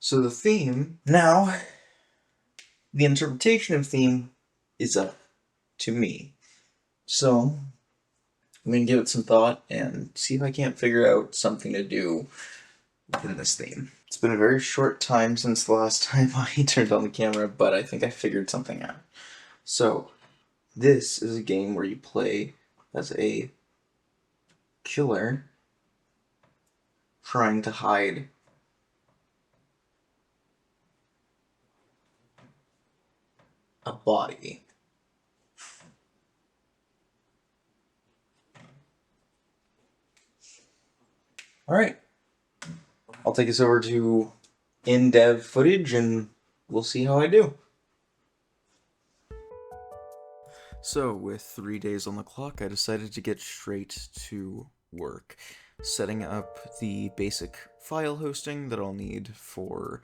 So the theme, now, the interpretation of theme is up to me. So I'm going to give it some thought and see if I can't figure out something to do in this theme. It's been a very short time since the last time I turned on the camera, but I think I figured something out. So, this is a game where you play as a killer trying to hide a body. Alright, I'll take us over to in-dev footage and we'll see how I do. So, with 3 days on the clock, I decided to get straight to work, setting up the basic file hosting that I'll need for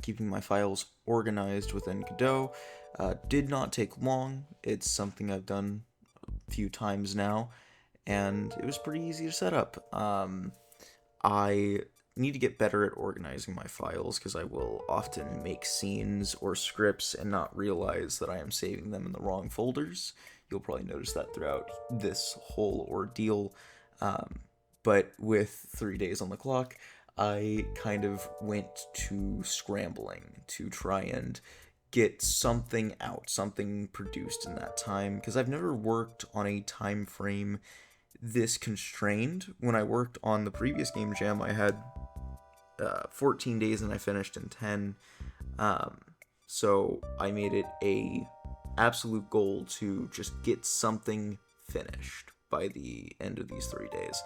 keeping my files organized within Godot. Did not take long. It's something I've done a few times now, and it was pretty easy to set up. I need to get better at organizing my files because I will often make scenes or scripts and not realize that I am saving them in the wrong folders. You'll probably notice that throughout this whole ordeal. But with 3 days on the clock, I kind of went to scrambling to try and get something out, something produced in that time, because I've never worked on a time frame this constrained. When I worked on the previous game jam, I had 14 days and I finished in 10. So I made it a absolute goal to just get something finished by the end of these 3 days.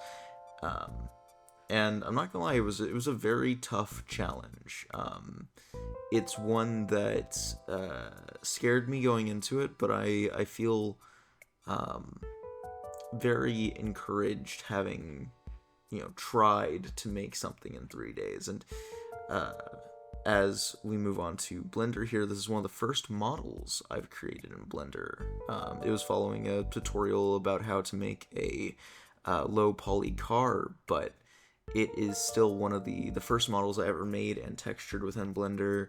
And I'm not gonna lie, it was a very tough challenge. It's one that scared me going into it, but I feel very encouraged having tried to make something in 3 days. And as we move on to Blender here, this is one of the first models I've created in Blender. It was following a tutorial about how to make a low poly car, but it is still one of the first models I ever made and textured within Blender.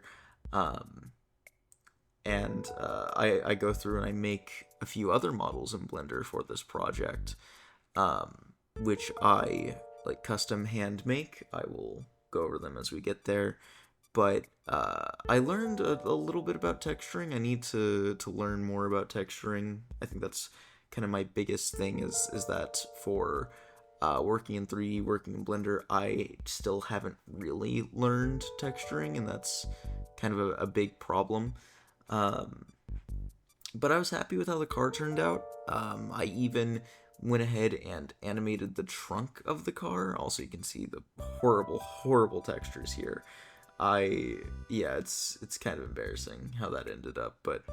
And I go through and I make a few other models in Blender for this project, which I custom hand make. I will go over them as we get there. But I learned a little bit about texturing. I need to learn more about texturing. I think that's kind of my biggest thing is that for working in 3D, working in Blender, I still haven't really learned texturing, and that's kind of a big problem. But I was happy with how the car turned out. I even went ahead and animated the trunk of the car. Also, you can see the horrible textures here. It's kind of embarrassing how that ended up, but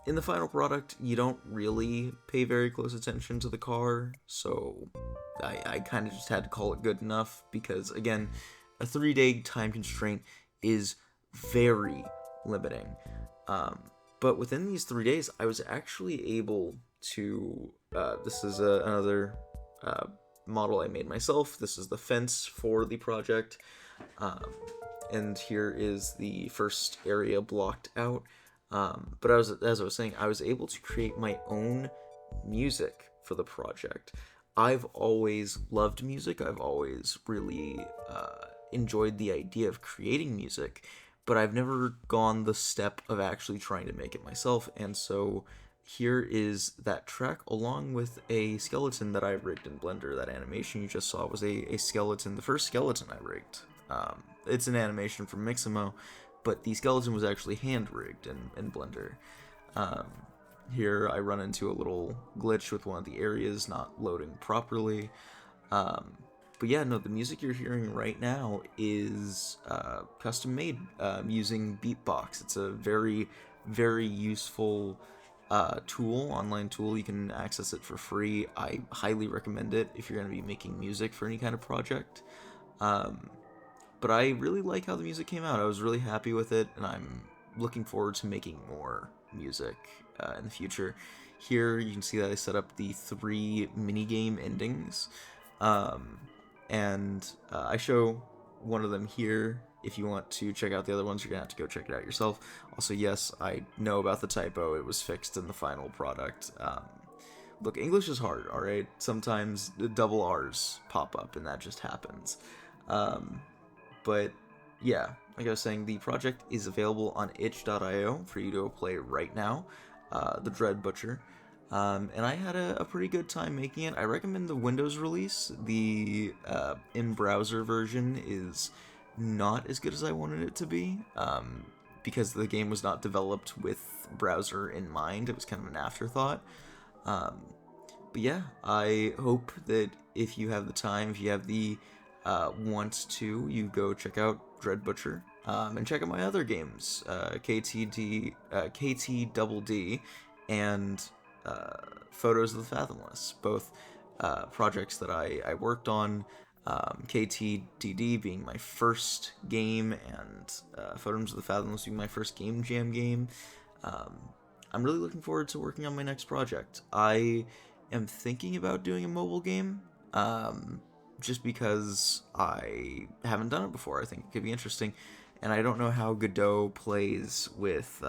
in the final product, you don't really pay very close attention to the car, so I kind of just had to call it good enough, because again, a 3-day time constraint is very limiting. But within these 3 days, I was actually able to, this is another model I made myself. This is the fence for the project. And here is the first area blocked out. But as I was saying, I was able to create my own music for the project. I've always loved music. I've always really enjoyed the idea of creating music, but I've never gone the step of actually trying to make it myself. And so here is that track along with a skeleton that I rigged in Blender. That animation you just saw was a skeleton, the first skeleton I rigged. It's an animation from Mixamo, but the skeleton was actually hand-rigged in Blender. Here I run into a little glitch with one of the areas not loading properly. But yeah, no, the music you're hearing right now is custom made using Beatbox. It's a very, very useful online tool. You can access it for free. I highly recommend it if you're going to be making music for any kind of project. But I really like how the music came out. I was really happy with it, and I'm looking forward to making more music in the future. Here you can see that I set up the 3 minigame endings, and I show one of them here. if you want to check out the other ones, you're gonna have to go check it out yourself. Also, yes, I know about the typo. It was fixed in the final product. Look, English is hard, alright? Sometimes double R's pop up, and that just happens. But yeah, like I was saying, the project is available on itch.io for you to play right now, the Dread Butcher. And I had a pretty good time making it. I recommend the Windows release. The in-browser version is not as good as I wanted it to be, because the game was not developed with browser in mind. It was kind of an afterthought. But yeah, I hope that if you have the time, if you have the want to, you go check out Dread Butcher, and check out my other games, KT Double D, and Photos of the Fathomless, both projects that I worked on. KTDD being my first game, and Photos of the Fathomless being my first Game Jam game. I'm really looking forward to working on my next project. I am thinking about doing a mobile game, just because I haven't done it before. I think it could be interesting, and I don't know how Godot plays with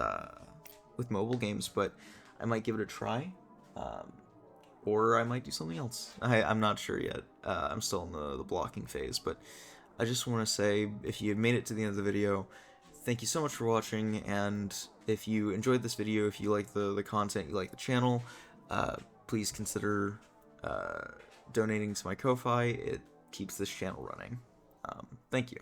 mobile games, but I might give it a try, or I might do something else. I'm not sure yet. I'm still in the blocking phase, but I just want to say, if you made it to the end of the video, thank you so much for watching, and if you enjoyed this video, if you like the content, you like the channel, please consider donating to my Ko-Fi. It keeps this channel running. Thank you.